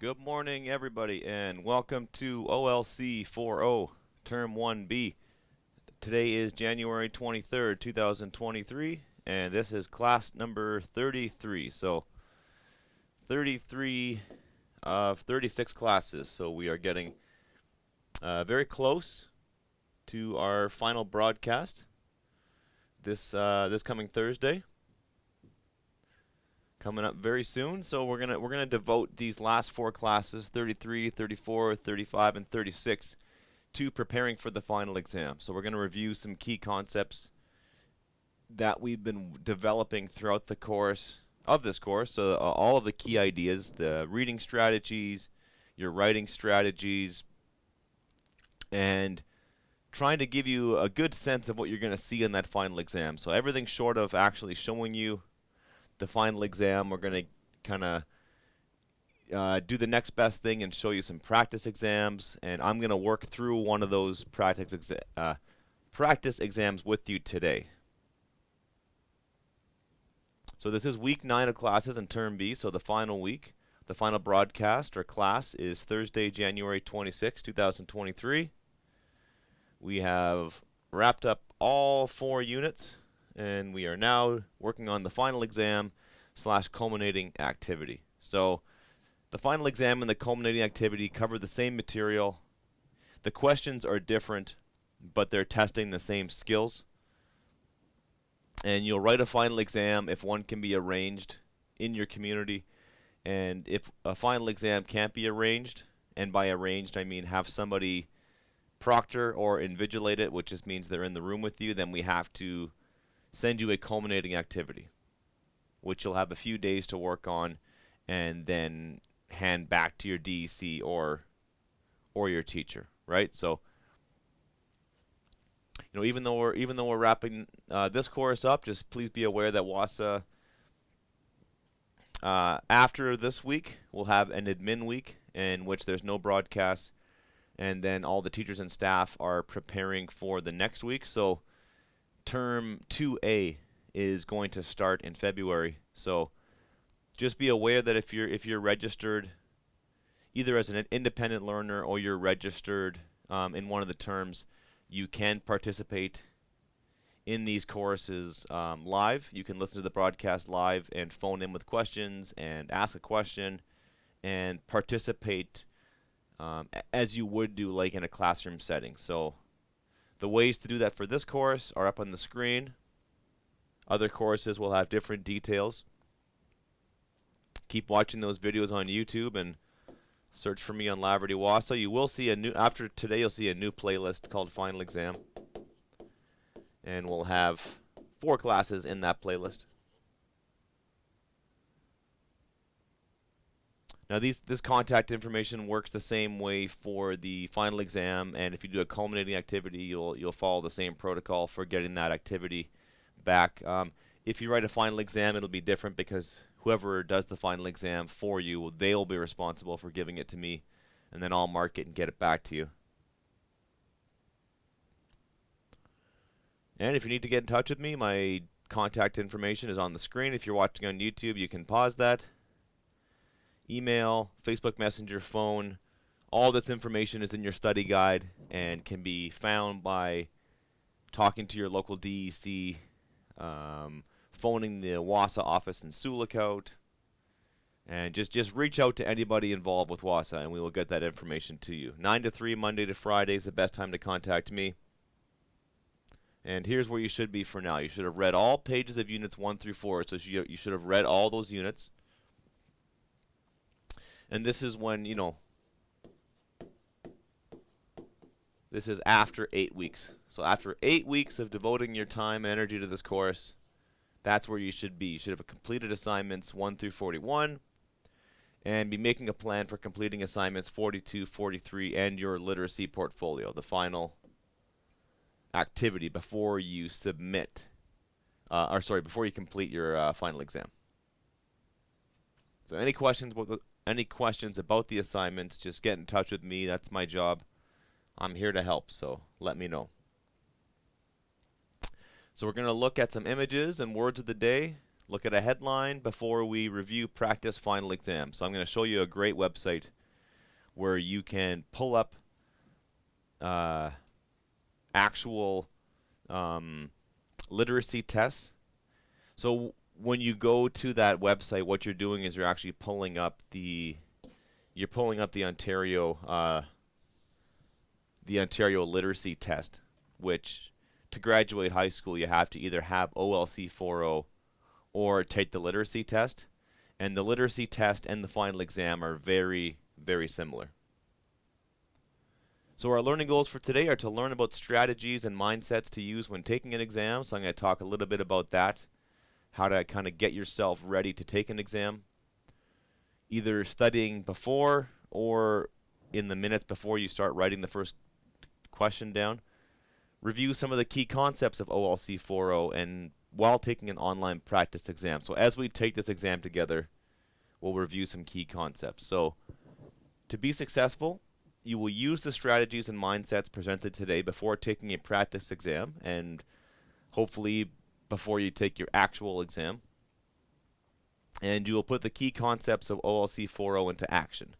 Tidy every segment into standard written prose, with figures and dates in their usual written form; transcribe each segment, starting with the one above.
Good morning, everybody, and welcome to OLC4O, Term 1B. Today is January 23rd, 2023, and this is class number 33. So, 33 of 36 classes. So, we are getting very close to our final broadcast this coming Thursday. Coming up very soon, so we're gonna devote these last four classes, 33, 34, 35, and 36, to preparing for the final exam. So we're gonna review some key concepts that we've been developing throughout the course of this course. So all of the key ideas, the reading strategies, your writing strategies, and trying to give you a good sense of what you're gonna see in that final exam. So everything short of actually showing you the final exam, we're going to kind of do the next best thing and show you some practice exams, and I'm going to work through one of those practice exams with you today. So this is week 9 of classes in Term B, so the final week. The final broadcast or class is Thursday, January 26, 2023. We have wrapped up all 4 units, and we are now working on the final exam / culminating activity. So the final exam and the culminating activity cover the same material. The questions are different, but they're testing the same skills. And you'll write a final exam if one can be arranged in your community. And if a final exam can't be arranged, and by arranged I mean have somebody proctor or invigilate it, which just means they're in the room with you, then we have to send you a culminating activity, which you'll have a few days to work on and then hand back to your DEC or your teacher, right? So, even though we're wrapping this course up, just please be aware that WASA after this week will have an admin week in which there's no broadcast, and then all the teachers and staff are preparing for the next week. So Term 2A is going to start in February. So just be aware that if you're registered either as an independent learner or you're registered in one of the terms, you can participate in these courses live. You can listen to the broadcast live and phone in with questions and ask a question and participate as you would do like in a classroom setting. So the ways to do that for this course are up on the screen. Other courses will have different details. Keep watching those videos on YouTube and search for me on Laverty Wasa. You will see after today you'll see a new playlist called Final Exam. And we'll have 4 classes in that playlist. Now this contact information works the same way for the final exam, and if you do a culminating activity, you'll follow the same protocol for getting that activity back. If you write a final exam, it'll be different because whoever does the final exam for you, they'll be responsible for giving it to me, and then I'll mark it and get it back to you. And if you need to get in touch with me, my contact information is on the screen. If you're watching on YouTube, you can pause that. Email, Facebook Messenger, phone, all this information is in your study guide and can be found by talking to your local DEC, phoning the WASA office in Sulikout, and just reach out to anybody involved with WASA and we will get that information to you. 9 to 3, Monday to Friday is the best time to contact me. And here's where you should be for now. You should have read all pages of units 1 through 4, so you should have read all those units. And this is when, this is after 8 weeks. So after 8 weeks of devoting your time and energy to this course, that's where you should be. You should have completed assignments 1 through 41 and be making a plan for completing assignments 42, 43, and your literacy portfolio, the final activity before you submit, before you complete your final exam. So any questions about the assignments, just get in touch with me. That's my job. I'm here to help, so let me know. So we're going to look at some images and words of the day. look at a headline before we review practice final exam. So I'm going to show you a great website where you can pull up actual literacy tests. So when you go to that website, what you're doing is you're actually pulling up the the Ontario literacy test, which to graduate high school you have to either have OLC4O or take the literacy test. And the literacy test and the final exam are very, very similar. So our learning goals for today are to learn about strategies and mindsets to use when taking an exam. So I'm going to talk a little bit about that, how to kind of get yourself ready to take an exam, either studying before or in the minutes before you start writing the first question down. Review some of the key concepts of OLC4O and while taking an online practice exam. So as we take this exam together, we'll review some key concepts. So to be successful, you will use the strategies and mindsets presented today before taking a practice exam and hopefully before you take your actual exam. And you will put the key concepts of OLC4O into action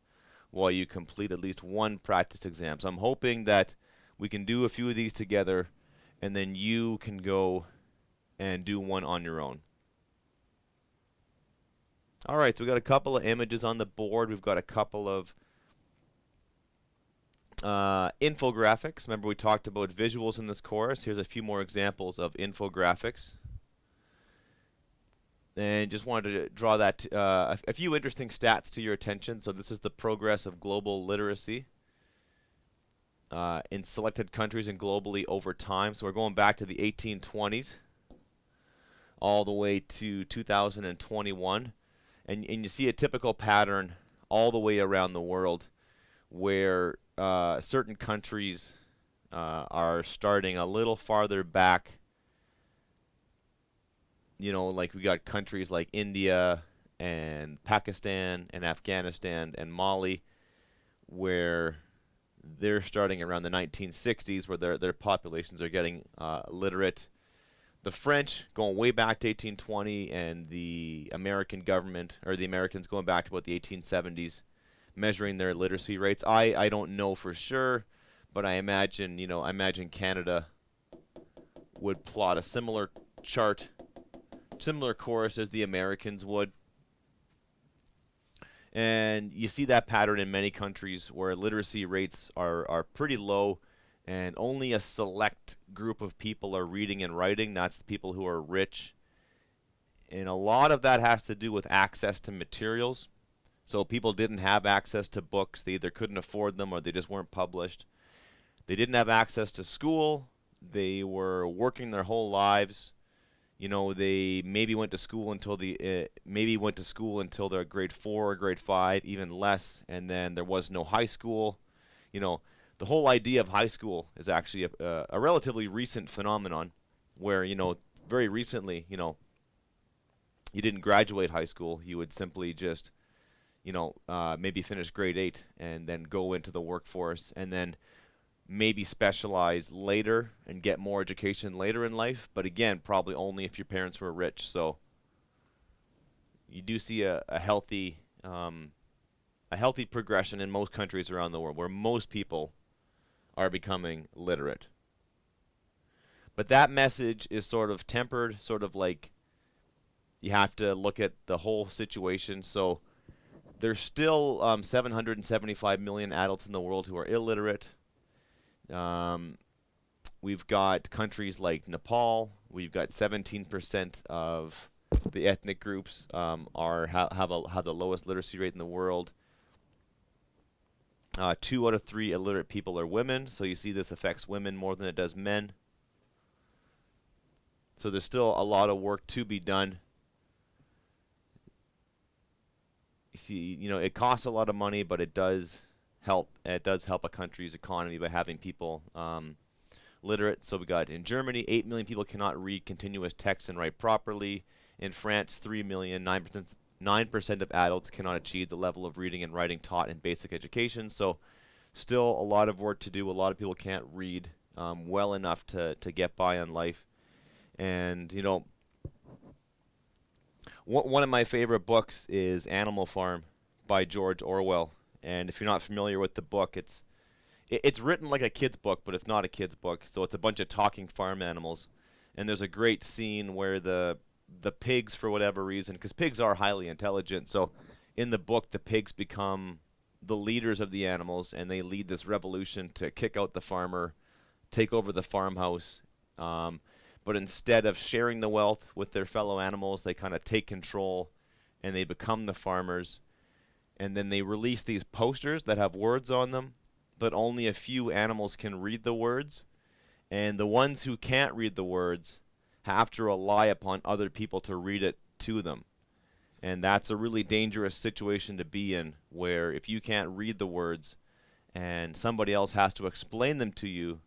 while you complete at least one practice exam. So I'm hoping that we can do a few of these together and then you can go and do one on your own. All right, so we've got a couple of images on the board. We've got a couple of infographics. Remember we talked about visuals in this course. Here's a few more examples of infographics. And just wanted to draw that a few interesting stats to your attention. So this is the progress of global literacy in selected countries and globally over time. So we're going back to the 1820s all the way to 2021. And you see a typical pattern all the way around the world where certain countries are starting a little farther back. You know, like we got countries like India and Pakistan and Afghanistan and Mali where they're starting around the 1960s where their populations are getting literate. The French going way back to 1820 and the American government or the Americans going back to about the 1870s measuring their literacy rates. I don't know for sure, but I imagine, I imagine Canada would plot a similar chart, similar course as the Americans would. And you see that pattern in many countries where literacy rates are pretty low and only a select group of people are reading and writing. That's people who are rich. And a lot of that has to do with access to materials. So people didn't have access to books. They either couldn't afford them or they just weren't published. They didn't have access to school. They were working their whole lives. They maybe went to school until they're grade 4 or grade 5, even less, and then there was no high school. The whole idea of high school is actually a relatively recent phenomenon where, very recently, you didn't graduate high school. You would simply just, maybe finish grade 8 and then go into the workforce and then maybe specialize later and get more education later in life. But again, probably only if your parents were rich. So you do see a healthy progression in most countries around the world where most people are becoming literate. But that message is sort of tempered, sort of like you have to look at the whole situation. So there's still 775 million adults in the world who are illiterate. We've got countries like Nepal. We've got 17% of the ethnic groups have the lowest literacy rate in the world. 2 out of 3 illiterate people are women, so you see this affects women more than it does men. So there's still a lot of work to be done. It costs a lot of money, but it does help. It does help a country's economy by having people literate. So we got in Germany, 8 million people cannot read continuous text and write properly. In France, 3 million, 9% of adults cannot achieve the level of reading and writing taught in basic education. So still a lot of work to do. A lot of people can't read well enough to get by in life. And, One of my favorite books is Animal Farm by George Orwell. And if you're not familiar with the book, it's written like a kid's book, but it's not a kid's book. So it's a bunch of talking farm animals. And there's a great scene where the pigs, for whatever reason, because pigs are highly intelligent, so in the book the pigs become the leaders of the animals, and they lead this revolution to kick out the farmer, take over the farmhouse. Um, but instead of sharing the wealth with their fellow animals, they kind of take control, and they become the farmers. And then they release these posters that have words on them, but only a few animals can read the words. And the ones who can't read the words have to rely upon other people to read it to them. And that's a really dangerous situation to be in, where if you can't read the words and somebody else has to explain them to you,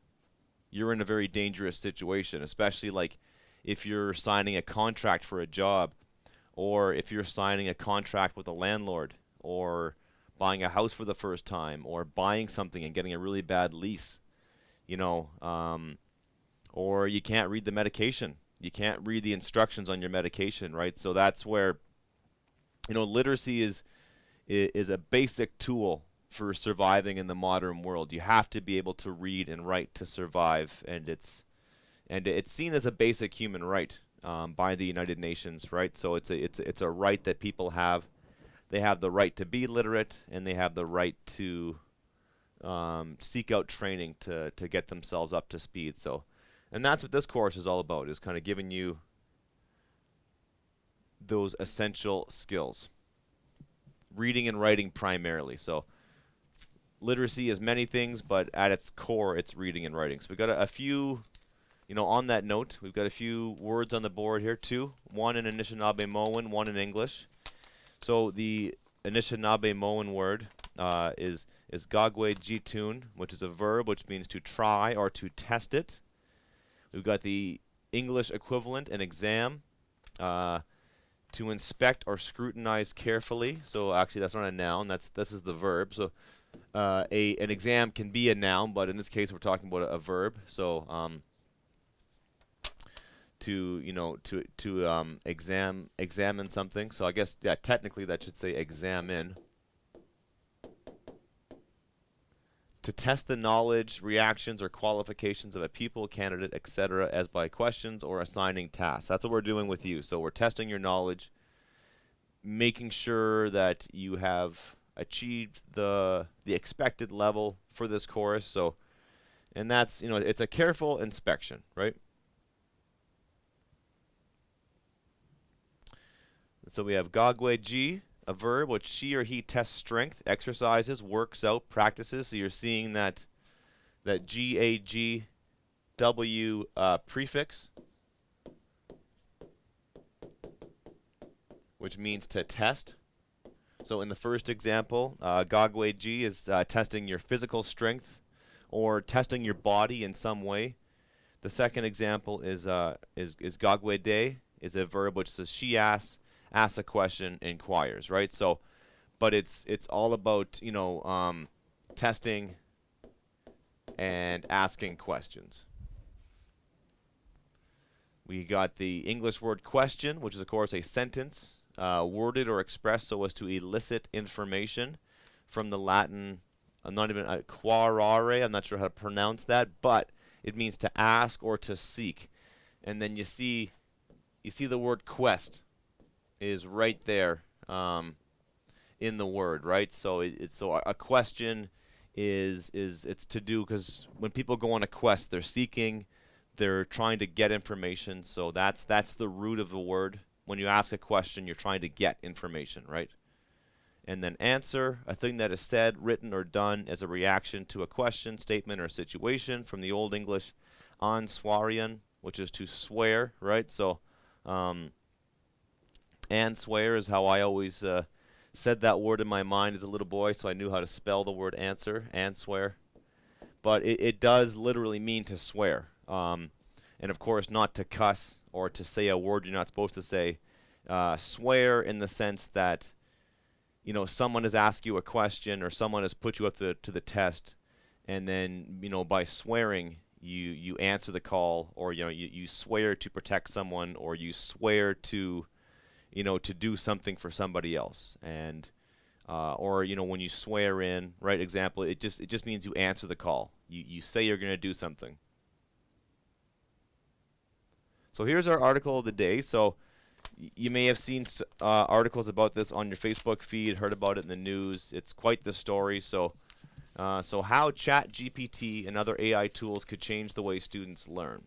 you're in a very dangerous situation, especially like if you're signing a contract for a job, or if you're signing a contract with a landlord, or buying a house for the first time, or buying something and getting a really bad lease, you know, or you can't read the medication. You can't read the instructions on your medication, right? So that's where, literacy is a basic tool for surviving in the modern world. You have to be able to read and write to survive, and it's seen as a basic human right by the United Nations, right? So it's a right that people have. They have the right to be literate, and they have the right to seek out training to get themselves up to speed. So, and that's what this course is all about, is kind of giving you those essential skills. Reading and writing primarily. So literacy is many things, but at its core, it's reading and writing. So we've got a few, on that note, we've got a few words on the board here, two. One in Anishinaabe-Moan, one in English. So the Anishinaabe-Moan word is gagwe jitun, which is a verb, which means to try or to test it. We've got the English equivalent, an exam, to inspect or scrutinize carefully. So actually, that's not a noun. This is the verb. So an exam can be a noun, but in this case, we're talking about a verb. So examine something. So I guess technically that should say examine. To test the knowledge, reactions, or qualifications of a pupil, candidate, etc., as by questions or assigning tasks. That's what we're doing with you. So we're testing your knowledge, making sure that you have achieved the expected level for this course. So, and that's, it's a careful inspection, right? So we have gagwe G, a verb which she or he tests strength, exercises, works out, practices. So you're seeing that GAGW prefix, which means to test. So in the first example, gagwe G is testing your physical strength or testing your body in some way. The second example is gagwe de, is a verb which says she asks a question, inquires, right? So, but it's all about testing and asking questions. We got the English word question, which is of course a sentence worded or expressed so as to elicit information, from the Latin. I'm not even quarare. I'm not sure how to pronounce that, but it means to ask or to seek. And then you see the word quest is right there in the word, right? So a question is it's to do, because when people go on a quest, they're seeking, they're trying to get information. So that's the root of the word. When you ask a question, you're trying to get information, right? And then answer, a thing that is said, written, or done as a reaction to a question, statement, or situation. From the Old English, answarian, which is to swear, right? So and swear is how I always said that word in my mind as a little boy, so I knew how to spell the word answer, and swear. But it does literally mean to swear. And of course, not to cuss or to say a word you're not supposed to say. Swear in the sense that, someone has asked you a question, or someone has put you up to the test, and then, by swearing, you answer the call, or, you swear to protect someone, or you swear to to do something for somebody else. And or when you swear in, right? Example, it just means you answer the call. You say you're going to do something. So here's our article of the day. So you may have seen articles about this on your Facebook feed, heard about it in the news. It's quite the story. So how ChatGPT and other AI tools could change the way students learn.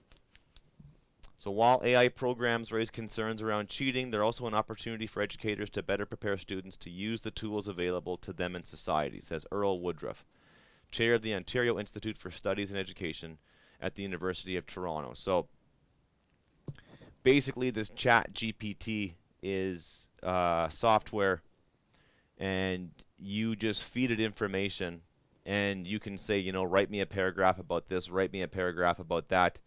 So while AI programs raise concerns around cheating, they're also an opportunity for educators to better prepare students to use the tools available to them in society, says Earl Woodruff, chair of the Ontario Institute for Studies in Education at the University of Toronto. So basically, this ChatGPT is software, and you just feed it information, and you can say, write me a paragraph about this, write me a paragraph about that,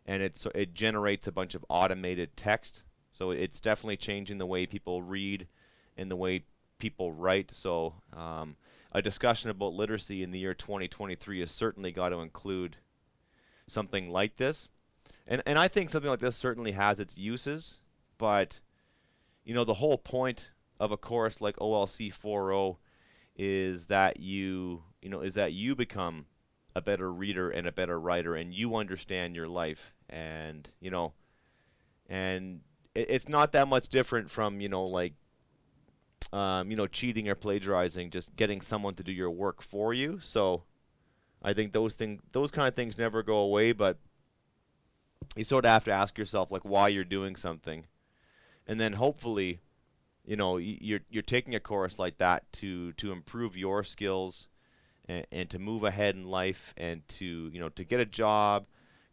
and it generates a bunch of automated text. So it's definitely changing the way people read and the way people write. So a discussion about literacy in the year 2023 has certainly got to include something like this. And I think something like this certainly has its uses, but the whole point of a course like OLC4O is that you become a better reader and a better writer, and you understand your life, and it's not that much different from cheating or plagiarizing, just getting someone to do your work for you. So I think those kind of things never go away, but you sort of have to ask yourself why you're doing something, and then hopefully you're taking a course like that to improve your skills and to move ahead in life, and to to get a job,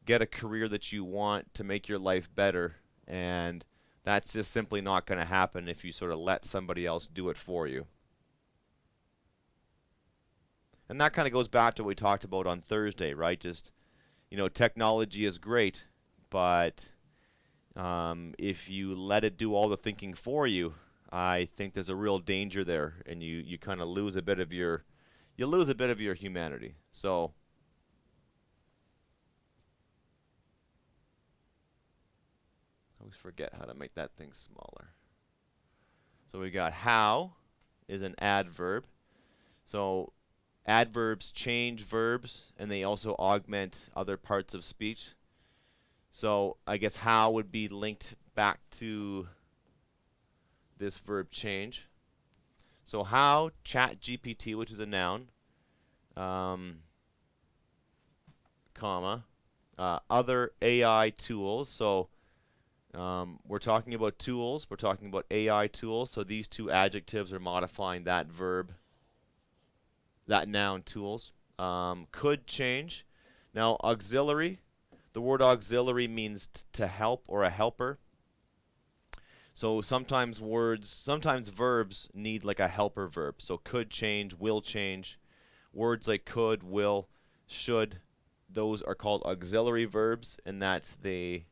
get a career that you want, to make your life better. And that's just simply not going to happen if you sort of let somebody else do it for you. And that kind of goes back to what we talked about on Thursday, right? Just technology is great, but if you let it do all the thinking for you, I think there's a real danger there, and you kind of lose a bit of your humanity. So I always forget how to make that thing smaller. So we got how is an adverb. So adverbs change verbs, and they also augment other parts of speech. So I guess how would be linked back to this verb change. So how ChatGPT, which is a noun, comma, other AI tools. So we're talking about tools. We're talking about AI tools. So these two adjectives are modifying that verb, that noun, tools. Could change. Now, auxiliary. The word auxiliary means to help or a helper. So sometimes verbs need a helper verb. So could change, will change. Words like could, will, should, those are called auxiliary verbs, and that they're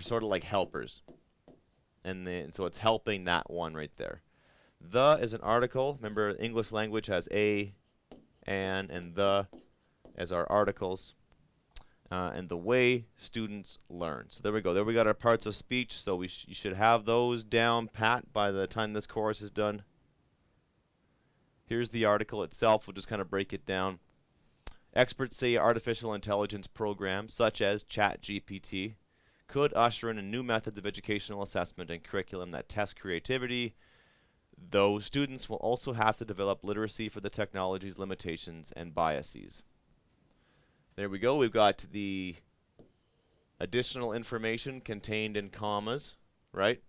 sort of like helpers. And so it's helping that one right there. The is an article. Remember, English language has a, an, and the as our articles. And the way students learn. So there we go. There we got our parts of speech. So you should have those down pat by the time this course is done. Here's the article itself. We'll just kind of break it down. Experts say artificial intelligence programs such as ChatGPT could usher in a new method of educational assessment and curriculum that test creativity, though students will also have to develop literacy for the technology's limitations and biases. There we go. We've got the additional information contained in commas, right?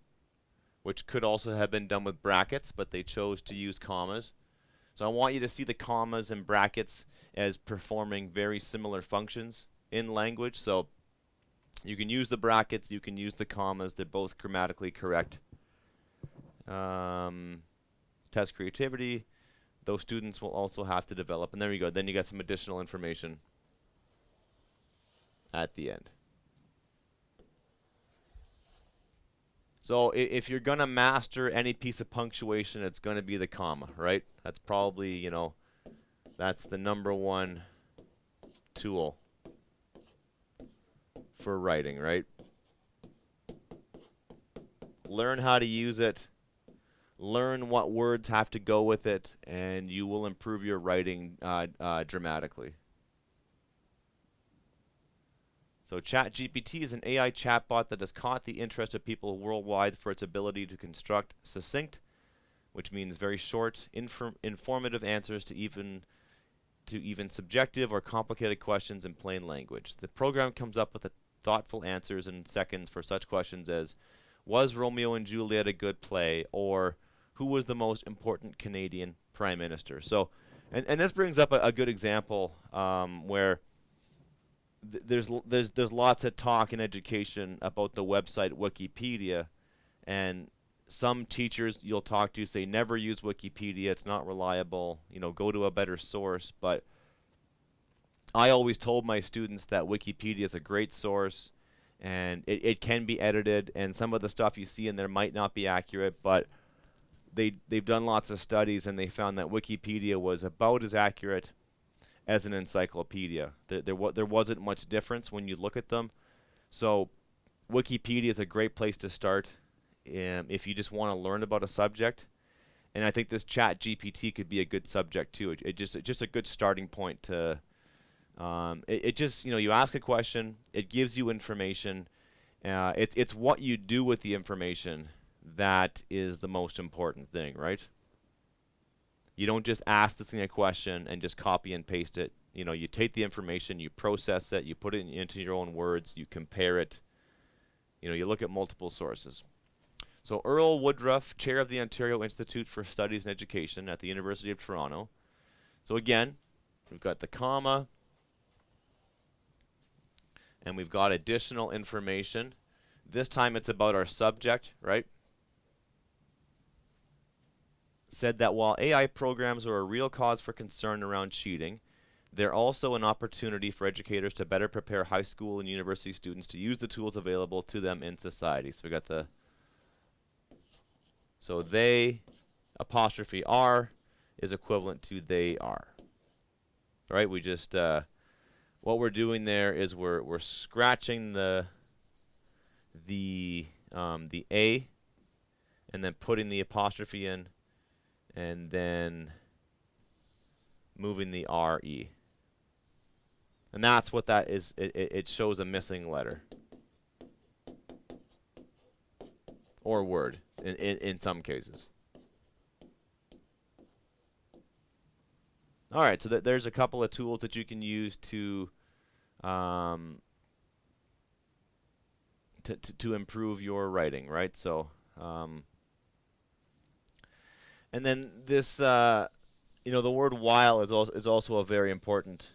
Which could also have been done with brackets, but they chose to use commas. So I want you to see the commas and brackets as performing very similar functions in language. So you can use the brackets, you can use the commas. They're both grammatically correct. Test creativity. Those students will also have to develop. And there you go. Then you got some additional information at the end. So if you're going to master any piece of punctuation, it's going to be the comma, right? That's probably, that's the number one tool for writing, right? learn how to use it, learn what words have to go with it, and you will improve your writing dramatically. So ChatGPT is an AI chatbot that has caught the interest of people worldwide for its ability to construct succinct, which means very short, informative answers to even subjective or complicated questions in plain language. The program comes up with thoughtful answers in seconds for such questions as, was Romeo and Juliet a good play? Or who was the most important Canadian Prime Minister? So, and this brings up a good example where there's lots of talk in education about the website Wikipedia, and some teachers you'll talk to say never use Wikipedia, it's not reliable, go to a better source. But I always told my students that Wikipedia is a great source, and it can be edited, and some of the stuff you see in there might not be accurate, but they've done lots of studies, and they found that Wikipedia was about as accurate as an encyclopedia. There wasn't much difference when you look at them. So Wikipedia is a great place to start if you just want to learn about a subject. And I think this Chat GPT could be a good subject too. It's just a good starting point to. It just, you ask a question, it gives you information. It's what you do with the information that is the most important thing, right? You don't just ask the thing a question and just copy and paste it. You take the information, you process it, you put it into your own words, you compare it. You look at multiple sources. So Earl Woodruff, chair of the Ontario Institute for Studies in Education at the University of Toronto. So again, we've got the comma, and we've got additional information. This time it's about our subject, right? Said that while AI programs are a real cause for concern around cheating, they're also an opportunity for educators to better prepare high school and university students to use the tools available to them in society. So we got so they apostrophe are is equivalent to they are. Right? We just what we're doing there is we're scratching the A and then putting the apostrophe in, and then moving the RE. And that's what that is. It shows a missing letter or word in some cases. All right, so there's a couple of tools that you can use to improve your writing, right? So, and then this, the word while is also a very important.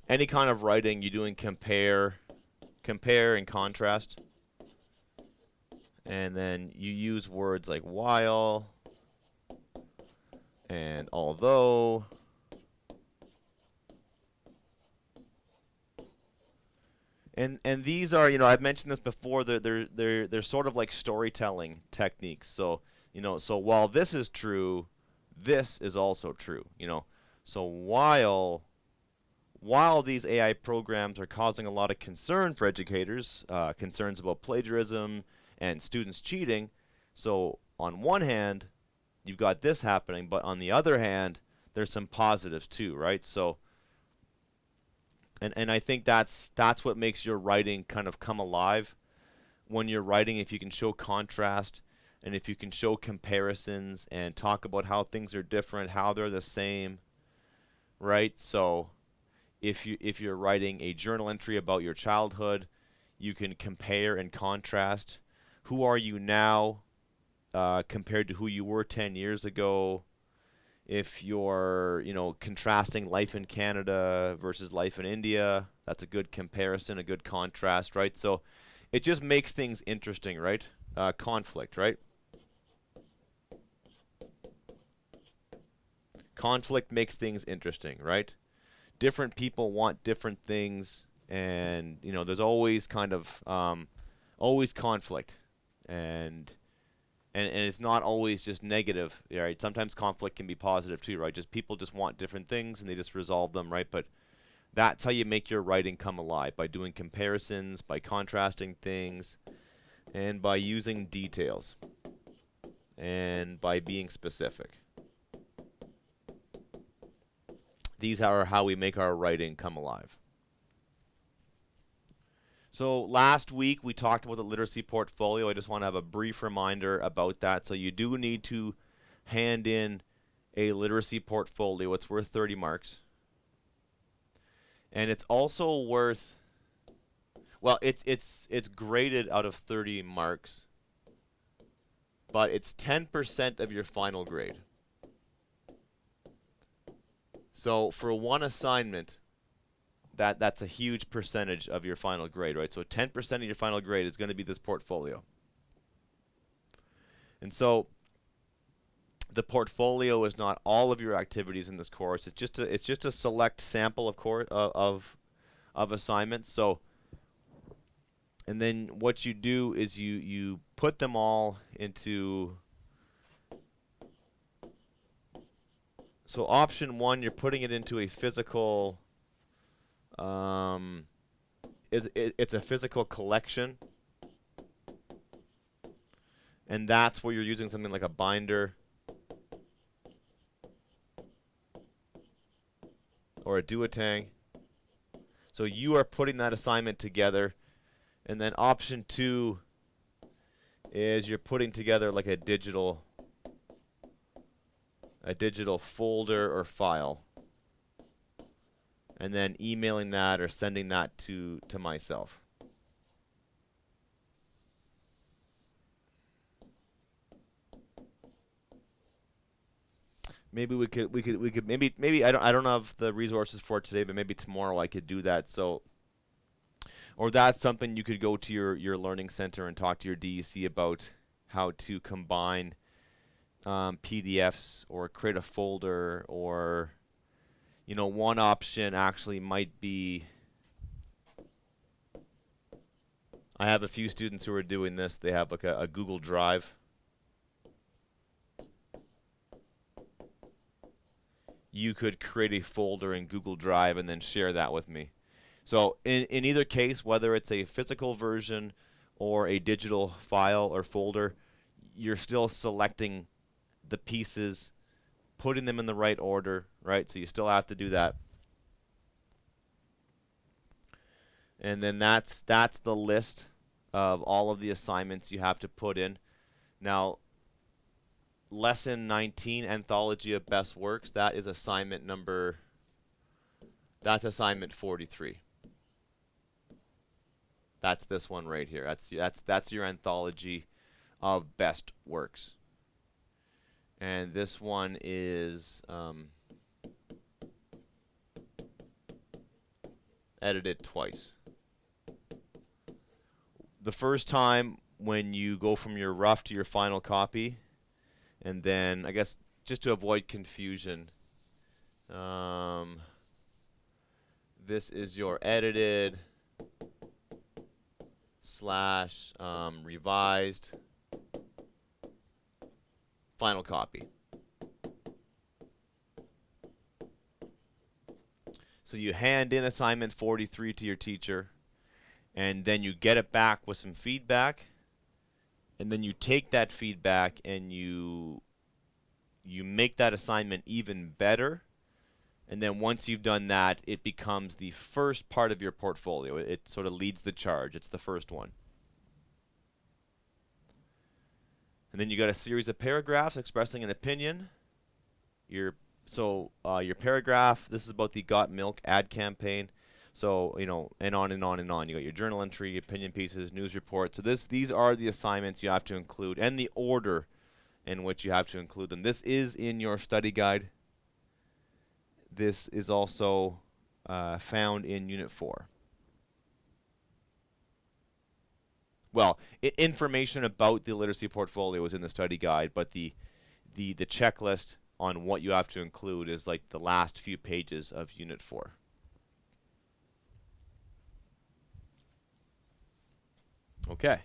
Any kind of writing, you're doing compare and contrast. And then you use words like while and although. And these are, I've mentioned this before, they're sort of like storytelling techniques. So, so while this is true, this is also true, So while these AI programs are causing a lot of concern for educators, concerns about plagiarism and students cheating, so on one hand, you've got this happening, but on the other hand, there's some positives too, right? So, and I think that's what makes your writing kind of come alive. When you're writing, if you can show contrast, and if you can show comparisons and talk about how things are different, how they're the same, right? So if you're writing a journal entry about your childhood, you can compare and contrast. Who are you now compared to who you were 10 years ago? If you're, contrasting life in Canada versus life in India, that's a good comparison, a good contrast, right? So it just makes things interesting, right? Conflict, right? Conflict makes things interesting, right? Different people want different things, and there's always kind of always conflict, and it's not always just negative, right? Sometimes conflict can be positive too, right? Just people just want different things and they just resolve them, right? But That's how you make your writing come alive, by doing comparisons, by contrasting things, and by using details, and by being specific. These are how we make our writing come alive. So last week we talked about the literacy portfolio. I just want to have a brief reminder about that. So you do need to hand in a literacy portfolio. It's worth 30 marks. And it's also worth, well, it's graded out of 30 marks, but it's 10% of your final grade. So for one assignment, that's a huge percentage of your final grade, right? So 10% of your final grade is going to be this portfolio. And so the portfolio is not all of your activities in this course. It's just a select sample of assignments. So, and then what you do is you put them all into. So option 1, you're putting it into a physical. It's a physical collection, and that's where you're using something like a binder or a duotang. So you are putting that assignment together, and then option 2 is you're putting together like a digital folder or file, and then emailing that or sending that to myself. Maybe we could maybe I don't have the resources for it today, but maybe tomorrow I could do that. So, or that's something you could go to your learning center and talk to your DEC about, how to combine PDFs or create a folder, or one option actually might be, I have a few students who are doing this. They have like a Google Drive. You could create a folder in Google Drive and then share that with me. So in either case, whether it's a physical version or a digital file or folder, you're still selecting the pieces, putting them in the right order, right? So you still have to do that. And then that's the list of all of the assignments you have to put in. Now, Lesson 19, Anthology of Best Works, that is assignment 43. That's this one right here. That's your anthology of best works. And this one is edited twice. The first time when you go from your rough to your final copy, and then I guess just to avoid confusion, this is your edited / revised final copy. So you hand in assignment 43 to your teacher, and then you get it back with some feedback, and then you take that feedback and you make that assignment even better. And then once you've done that, it becomes the first part of your portfolio. It sort of leads the charge. It's the first one. And then you got a series of paragraphs expressing an opinion. Your paragraph, this is about the Got Milk ad campaign. So, and on and on and on. You got your journal entry, opinion pieces, news report. So these are the assignments you have to include, and the order in which you have to include them. This is in your study guide. This is also found in Unit 4. Well, information about the literacy portfolio is in the study guide, but the checklist on what you have to include is like the last few pages of Unit 4. Okay.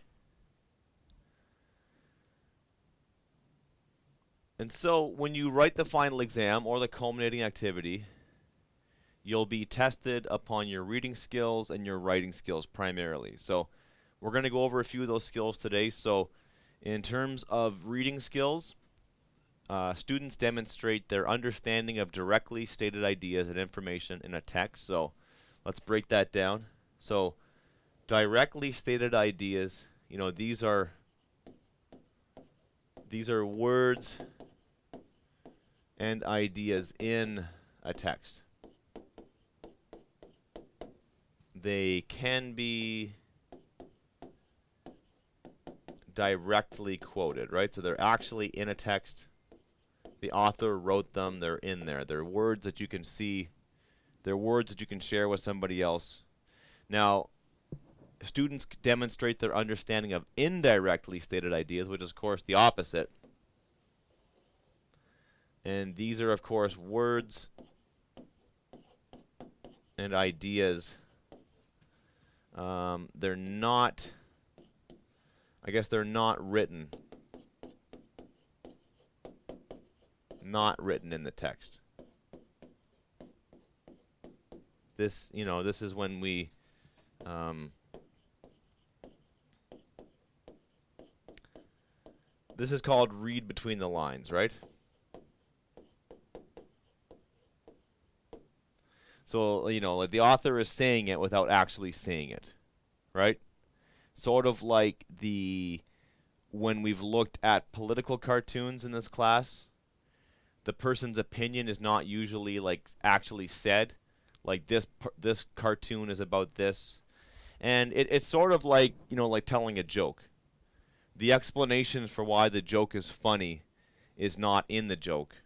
And so when you write the final exam or the culminating activity, you'll be tested upon your reading skills and your writing skills primarily. So we're going to go over a few of those skills today. So in terms of reading skills, students demonstrate their understanding of directly stated ideas and information in a text. So let's break that down. So directly stated ideas, these are words and ideas in a text. They can be directly quoted, right? So they're actually in a text. The author wrote them. They're in there. They're words that you can see. They're words that you can share with somebody else. Now, students demonstrate their understanding of indirectly stated ideas, which is, of course, the opposite. And these are, of course, words and ideas. They're not, I guess they're not written. Not written in the text. This, this is when we, this is called read between the lines, right? So, like the author is saying it without actually saying it, right? Sort of like when we've looked at political cartoons in this class, the person's opinion is not usually like actually said. Like this cartoon is about this. And it's sort of like, like telling a joke. The explanation for why the joke is funny is not in the joke,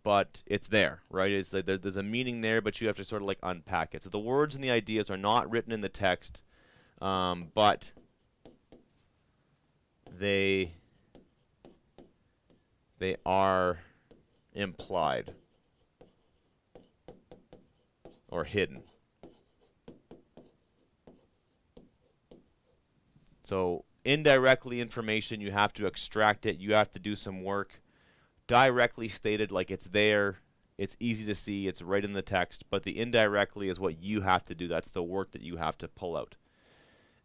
but it's there, right? It's like there's a meaning there, but you have to sort of like unpack it. So the words and the ideas are not written in the text, but they are implied or hidden. So indirectly information, you have to extract it. You have to do some work. Directly stated, like it's there, it's easy to see, it's right in the text, but the indirectly is what you have to do. That's the work that you have to pull out.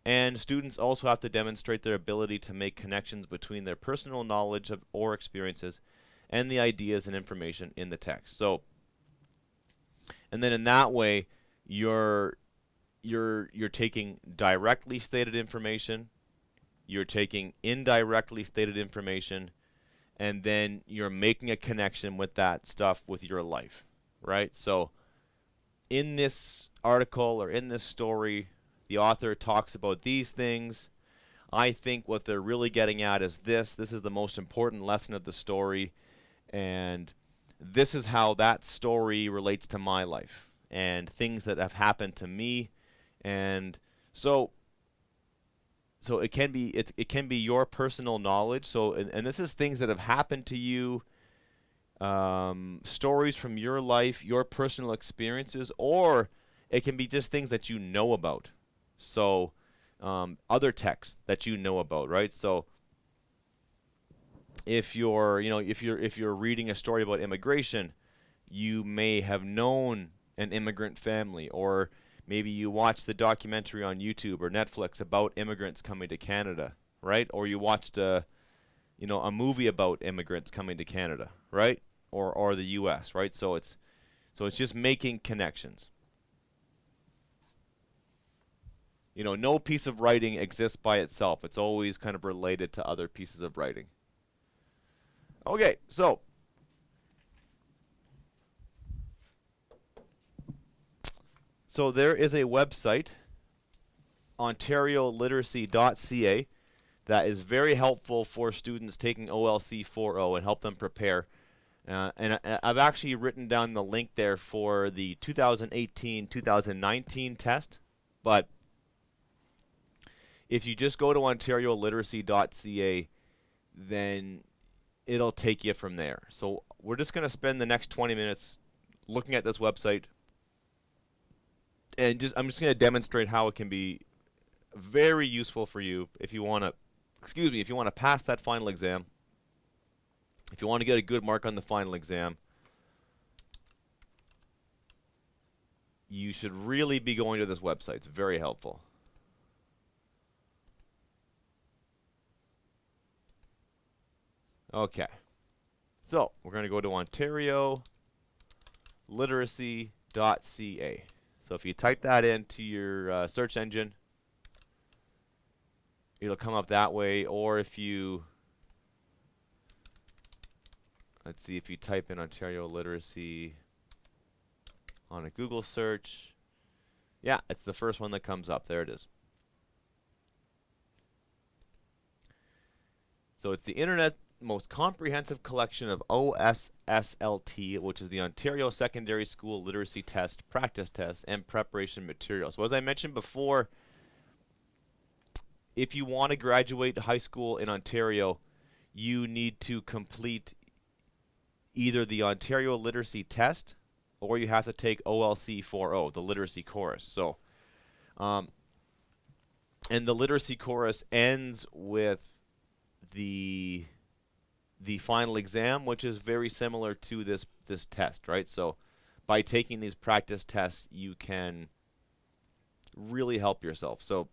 And students also have to demonstrate their ability to make connections between their personal knowledge of or experiences and the ideas and information in the text. So, and then in that way, you're taking directly stated information, you're taking indirectly stated information, and then you're making a connection with that stuff with your life, right? So in this article or in this story, the author talks about these things. I think what they're really getting at is this. This is the most important lesson of the story, and this is how that story relates to my life and things that have happened to me. And so it can be your personal knowledge. So and this is things that have happened to you, stories from your life, your personal experiences, or it can be just things that you know about. So other texts that you know about, right? So if you're reading a story about immigration, you may have known an immigrant family, or maybe you watched the documentary on YouTube or Netflix about immigrants coming to Canada, right? Or you watched a movie about immigrants coming to Canada, right? Or the US, right? So it's just making connections. No piece of writing exists by itself. It's always kind of related to other pieces of writing. Okay, so there is a website, OntarioLiteracy.ca, that is very helpful for students taking OLC4O and help them prepare. And I've actually written down the link there for the 2018-2019 test. But if you just go to OntarioLiteracy.ca, then it'll take you from there. So we're just going to spend the next 20 minutes looking at this website. And I'm just going to demonstrate how it can be very useful for you if you want to pass that final exam. If you want to get a good mark on the final exam. you should really be going to this website. It's very helpful. Okay. So we're going to go to OntarioLiteracy.ca. So if you type that into your search engine, it'll come up that way. Or if you, let's see, if you type in Ontario Literacy on a Google search, yeah, it's the first one that comes up. There it is. So it's the internet most comprehensive collection of OSSLT, which is the Ontario Secondary School Literacy Test, practice tests, and preparation materials. So as I mentioned before, if you want to graduate high school in Ontario, you need to complete either the Ontario Literacy Test or you have to take OLC4O, the literacy course. So, and the literacy course ends with the final exam, which is very similar to this test, right? So by taking these practice tests, you can really help yourself. So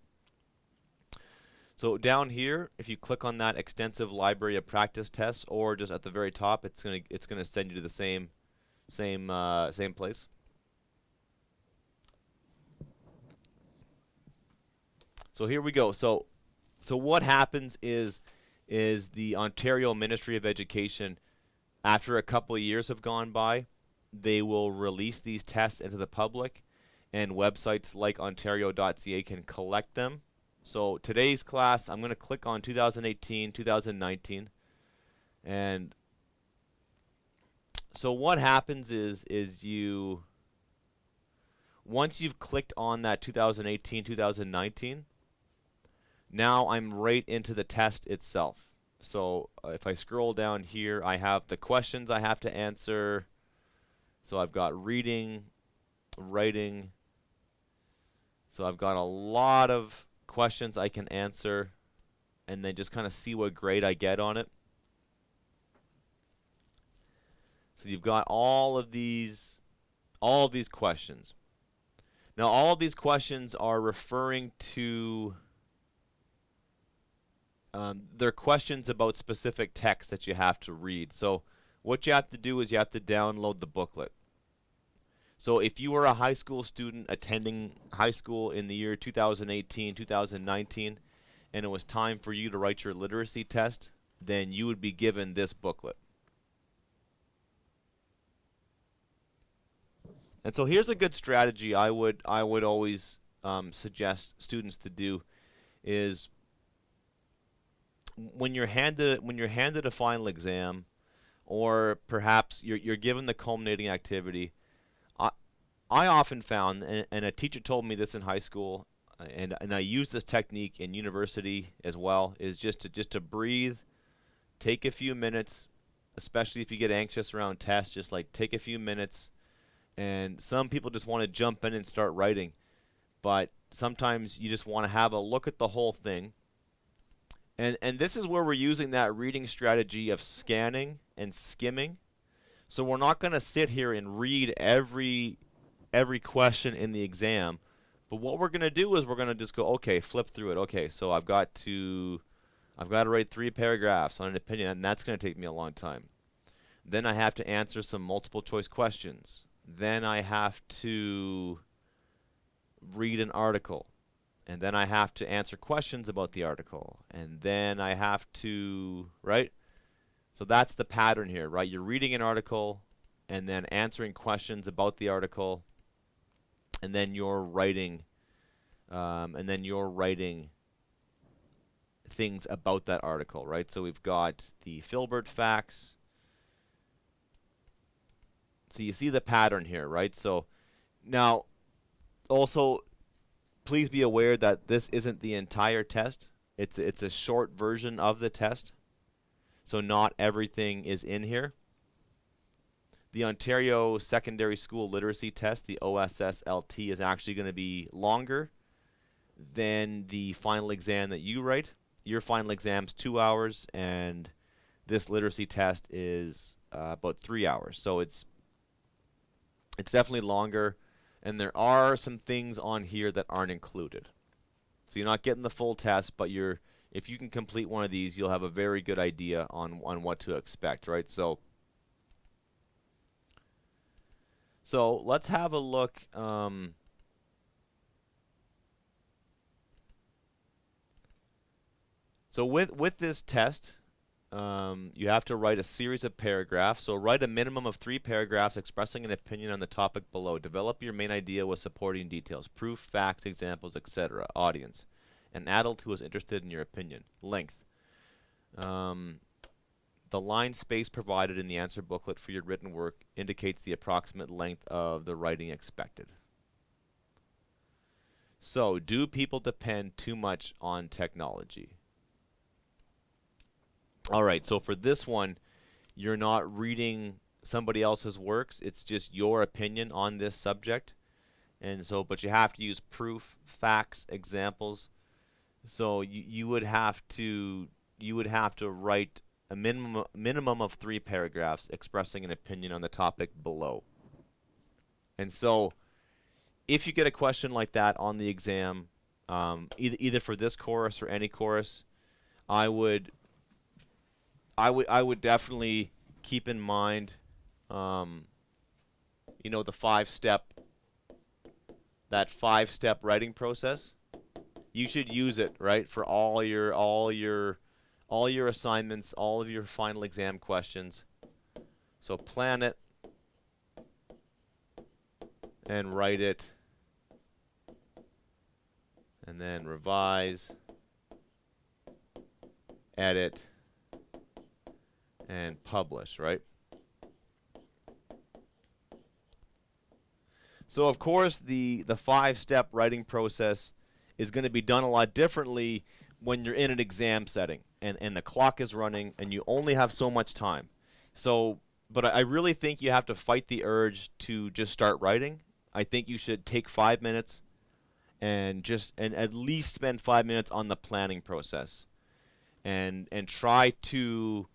down here, if you click on that extensive library of practice tests, or just at the very top, it's gonna send you to the same place. So here we go. So what happens is the Ontario Ministry of Education, after a couple of years have gone by, they will release these tests into the public, and websites like Ontario.ca can collect them. So today's class, I'm going to click on 2018, 2019, and so what happens is once you've clicked on that 2018, 2019, now I'm right into the test itself. So if I scroll down here, I have the questions I have to answer. So I've got reading, writing. So I've got a lot of questions I can answer, and then just kind of see what grade I get on it. So you've got all of these questions. Now all of these questions are referring to they're questions about specific text that you have to read. So what you have to do is you have to download the booklet. So if you were a high school student attending high school in the year 2018, 2019, and it was time for you to write your literacy test, then you would be given this booklet. And so here's a good strategy I would always suggest students to do is when you're handed a final exam, or perhaps you're given the culminating activity, I often found, and a teacher told me this in high school, and I use this technique in university as well, is just to breathe, take a few minutes, especially if you get anxious around tests, just like take a few minutes. And some people just want to jump in and start writing, but sometimes you just want to have a look at the whole thing. And this is where we're using that reading strategy of scanning and skimming. So we're not going to sit here and read every question in the exam, but what we're going to do is we're going to just go, okay, flip through it. Okay, so I've got to write 3 paragraphs on an opinion, and that's going to take me a long time. Then I have to answer some multiple choice questions. Then I have to read an article. And then I have to answer questions about the article. And then I have to, right? So that's the pattern here, right? You're reading an article and then answering questions about the article. And then you're writing things about that article, right? So we've got the Filbert facts. So you see the pattern here, right? So now also please be aware that this isn't the entire test. It's a short version of the test. So not everything is in here. The Ontario Secondary School Literacy Test, the OSSLT, is actually going to be longer than the final exam that you write. Your final exam's 2 hours, and this literacy test is about 3 hours. So it's definitely longer. And there are some things on here that aren't included. So you're not getting the full test, but if you can complete one of these, you'll have a very good idea on what to expect, right? So let's have a look. So with this test, you have to write a series of paragraphs. So write a minimum of 3 paragraphs expressing an opinion on the topic below. Develop your main idea with supporting details, proof, facts, examples, etc. Audience: an adult who is interested in your opinion. Length: the line space provided in the answer booklet for your written work indicates the approximate length of the writing expected. So, do people depend too much on technology? All right, so for this one, you're not reading somebody else's works. It's just your opinion on this subject. And so, but you have to use proof, facts, examples. So you would have to write a minimum of 3 paragraphs expressing an opinion on the topic below. And so, if you get a question like that on the exam, either for this course or any course, I would definitely keep in mind, the 5-step writing process. You should use it, right, for all your assignments, all of your final exam questions. So plan it and write it, and then revise, edit, and publish, right? So of course the 5-step writing process is going to be done a lot differently when you're in an exam setting and the clock is running and you only have so much time. So, but I really think you have to fight the urge to just start writing. I think you should take 5 minutes and at least spend 5 minutes on the planning process, and try to,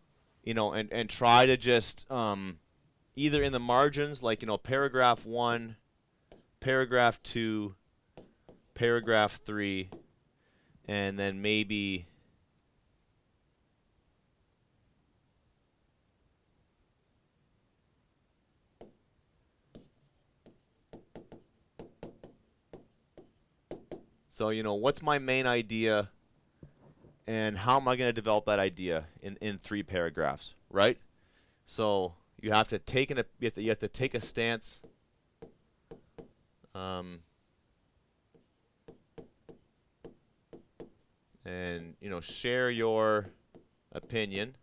and try to just either in the margins, like, paragraph 1, paragraph 2, paragraph 3, and then maybe so, what's my main idea and how am I going to develop that idea in 3 paragraphs, right? So you have to take you have to take a stance, and share your opinion,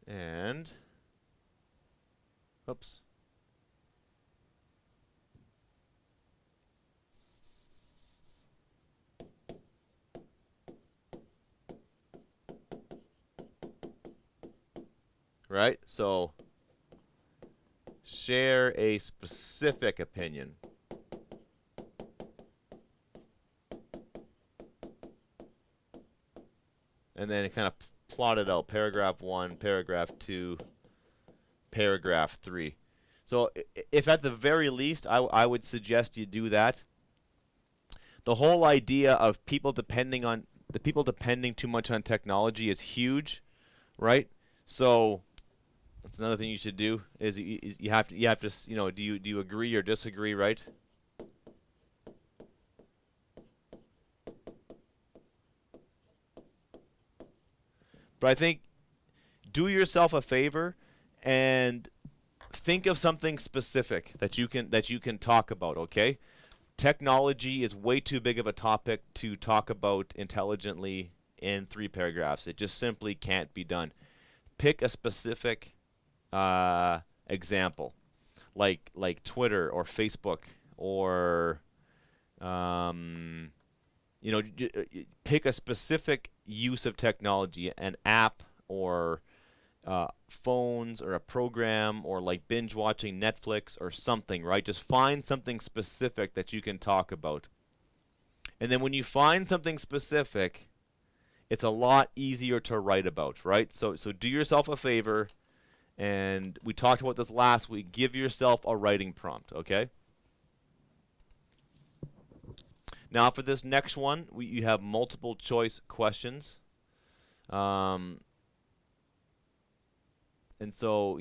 and oops. Right? So share a specific opinion. And then it kind of plot it out. Paragraph 1, paragraph 2, paragraph 3. So if at the very least, I would suggest you do that. The whole idea of people depending too much on technology is huge, right? So that's another thing you should do is you have to do you agree or disagree, right? But I think do yourself a favor and think of something specific that you can talk about, okay? Technology is way too big of a topic to talk about intelligently in 3 paragraphs. It just simply can't be done. Pick a specific example, like Twitter or Facebook, or pick a specific use of technology, an app or phones or a program, or like binge watching Netflix or something, right? Just find something specific that you can talk about. And then when you find something specific, it's a lot easier to write about, right? So do yourself a favor And we talked about this last week. Give yourself a writing prompt, okay? Now for this next one, you have multiple choice questions. And so,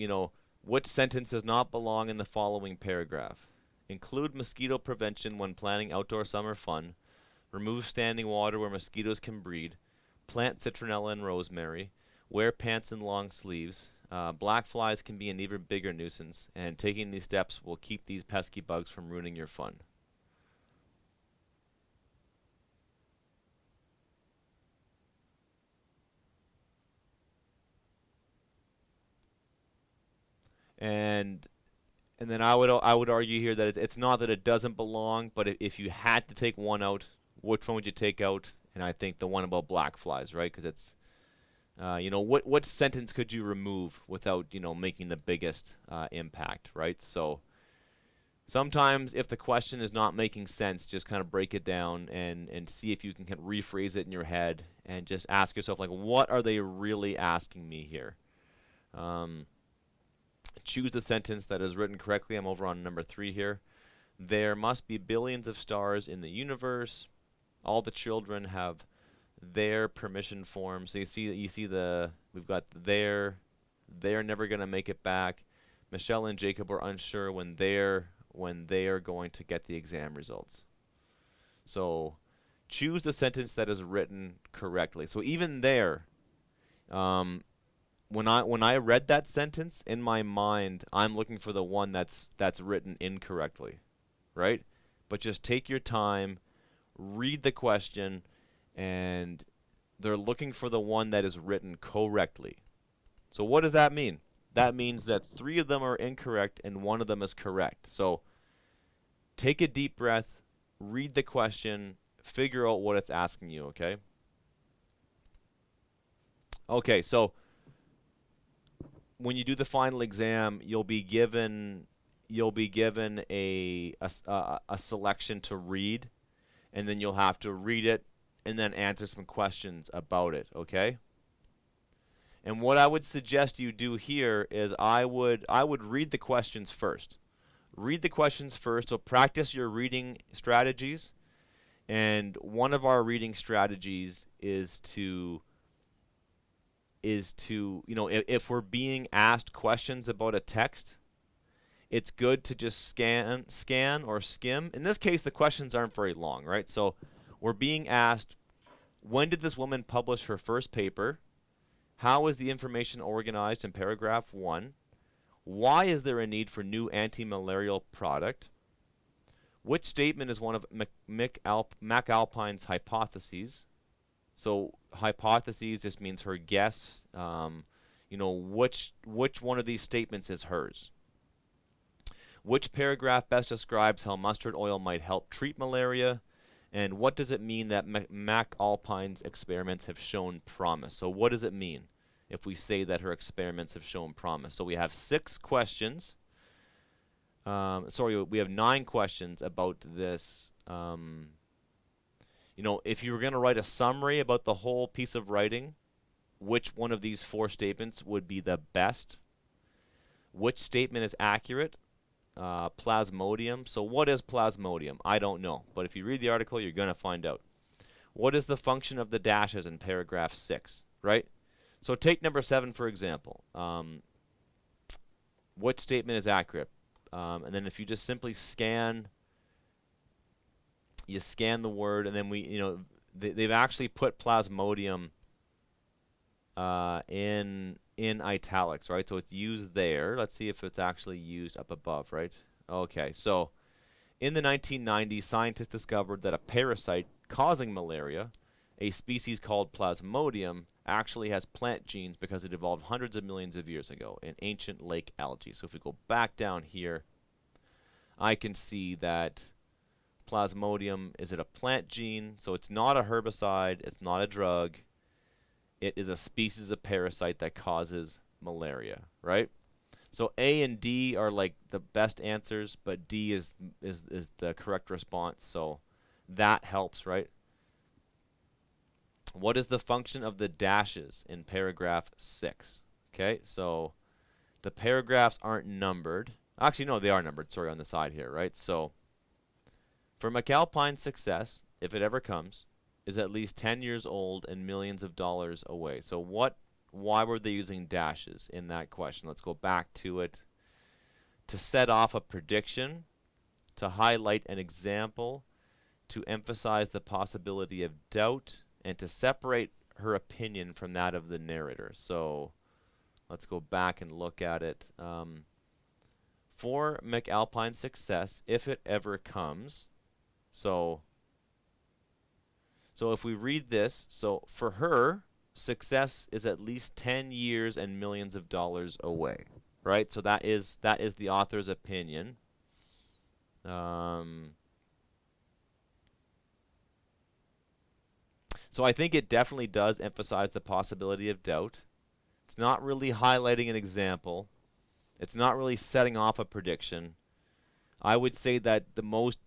what sentence does not belong in the following paragraph? Include mosquito prevention when planning outdoor summer fun. Remove standing water where mosquitoes can breed. Plant citronella and rosemary. Wear pants and long sleeves. Black flies can be an even bigger nuisance, and taking these steps will keep these pesky bugs from ruining your fun. And then I would argue here that it's not that it doesn't belong, but if you had to take one out, which one would you take out? And I think the one about black flies, right? Because it's what sentence could you remove without making the biggest impact, right? So sometimes if the question is not making sense, just kind of break it down and see if you can kind of rephrase it in your head and just ask yourself, like, what are they really asking me here? Choose the sentence that is written correctly. I'm over on number 3 here. There must be billions of stars in the universe. All the children have their permission form. So we've got they're never gonna make it back. Michelle and Jacob are unsure when they are going to get the exam results. So choose the sentence that is written correctly. So even there, when I read that sentence in my mind, I'm looking for the one that's written incorrectly, right? But just take your time, read the question, and they're looking for the one that is written correctly. So what does that mean? That means that 3 of them are incorrect and 1 of them is correct. So take a deep breath, read the question, figure out what it's asking you, okay? Okay, so when you do the final exam, you'll be given a selection to read, and then you'll have to read it and then answer some questions about it, okay? And what I would suggest you do here is I would read the questions first. Read the questions first, so practice your reading strategies. And one of our reading strategies is to if we're being asked questions about a text, it's good to just scan or skim. In this case, the questions aren't very long, right? So we're being asked, when did this woman publish her first paper? How is the information organized in paragraph 1? Why is there a need for new anti-malarial product? Which statement is one of McAlpine's hypotheses? So hypotheses just means her guess. Which one of these statements is hers? Which paragraph best describes how mustard oil might help treat malaria? And what does it mean that McAlpine's experiments have shown promise? So what does it mean if we say that her experiments have shown promise? So we have 6 questions. We have 9 questions about this. If you were going to write a summary about the whole piece of writing, which one of these 4 statements would be the best? Which statement is accurate? Plasmodium. So what is plasmodium? I don't know. But if you read the article, you're going to find out. What is the function of the dashes in paragraph 6, right? So take number 7, for example. What statement is accurate? And then if you just simply scan the word, and then they've actually put plasmodium in italics, right? So it's used there. Let's see if it's actually used up above, right? Okay, so in the 1990s, scientists discovered that a parasite causing malaria, a species called plasmodium, actually has plant genes because it evolved hundreds of millions of years ago in ancient lake algae. So if we go back down here, I can see that Plasmodium is it a plant gene, so it's not a herbicide, it's not a drug. It is a species of parasite that causes malaria, right? So A and D are like the best answers, but D is the correct response, so that helps, right? What is the function of the dashes in paragraph 6? Okay, so The paragraphs aren't numbered. Actually, no, they are numbered, sorry, on the side here, right? So for McAlpine's success, if it ever comes, is at least 10 years old and millions of dollars away. So why were they using dashes in that question? Let's go back to it. To set off a prediction, to highlight an example, to emphasize the possibility of doubt, and to separate her opinion from that of the narrator. So let's go back and look at it. For McAlpine's success, if it ever comes, so if we read this, so for her, success is at least 10 years and millions of dollars away, right? So that is the author's opinion. So I think it definitely does emphasize the possibility of doubt. It's not really highlighting an example. It's not really setting off a prediction. I would say that the most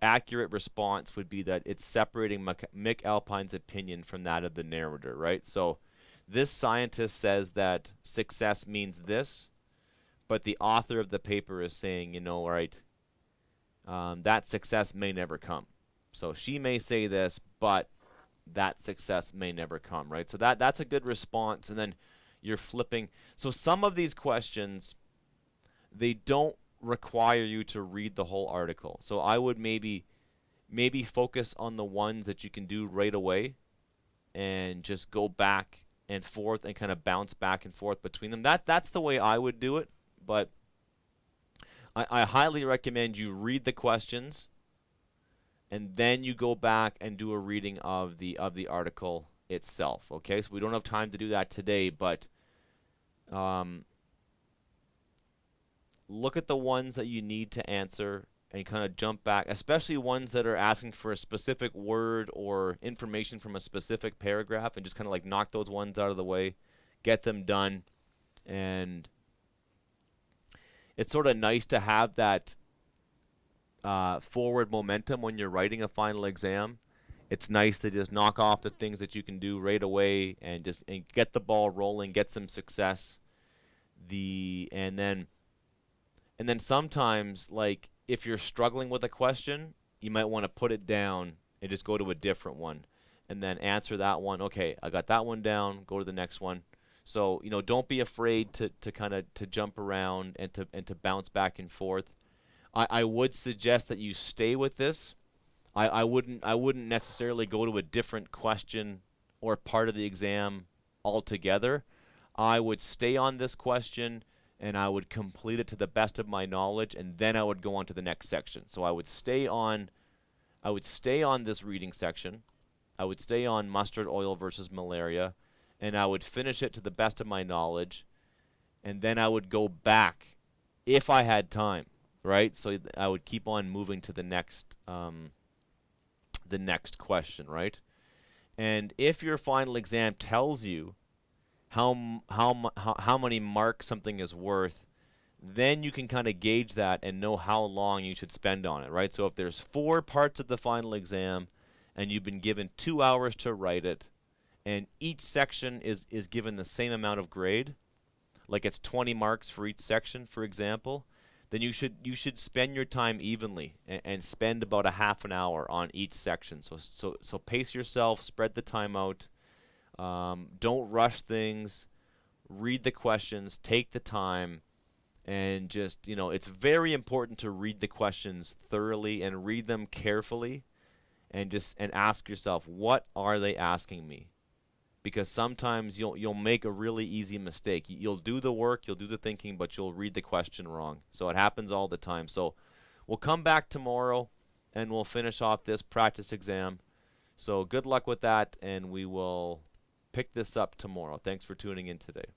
accurate response would be that it's separating McAlpine's opinion from that of the narrator, right? So this scientist says that success means this, but the author of the paper is saying, you know, right, that success may never come. So she may say this, but that success may never come, right? So that's a good response, and then you're flipping. So some of these questions, they don't require you to read the whole article. So I would maybe focus on the ones that you can do right away and just go back and forth and kind of bounce back and forth between them. That's the way I would do it, but I highly recommend you read the questions and then you go back and do a reading of the article itself. Okay, so we don't have time to do that today, but look at the ones that you need to answer and kind of jump back, especially ones that are asking for a specific word or information from a specific paragraph, and just kind of like knock those ones out of the way, get them done. And it's sort of nice to have that forward momentum when you're writing a final exam. It's nice to just knock off the things that you can do right away and just get the ball rolling, get some success. And then sometimes, like, if you're struggling with a question, you might want to put it down and just go to a different one and then answer that one. Okay, I got that one down, go to the next one. So, you know, don't be afraid to kind of to jump around and to bounce back and forth. I would suggest that you stay with this. I wouldn't necessarily go to a different question or part of the exam altogether. I would stay on this question and I would complete it to the best of my knowledge, and then I would go on to the next section. So I would stay on this reading section. I would stay on mustard oil versus malaria, and I would finish it to the best of my knowledge, and then I would go back if I had time, right? So I would keep on moving to the next question, right? And if your final exam tells you how many marks something is worth, then you can kind of gauge that and know how long you should spend on it, right? So if there's 4 parts of the final exam and you've been given 2 hours to write it, and each section is given the same amount of grade, like it's 20 marks for each section, for example, then you should spend your time evenly and spend about a half an hour on each section. So pace yourself, spread the time out. Don't rush things. Read the questions. Take the time, and just, you know, it's very important to read the questions thoroughly and read them carefully, and ask yourself, what are they asking me? Because sometimes you'll make a really easy mistake. You'll do the work, you'll do the thinking, but you'll read the question wrong. So it happens all the time. So we'll come back tomorrow and we'll finish off this practice exam. So good luck with that, and we will pick this up tomorrow. Thanks for tuning in today.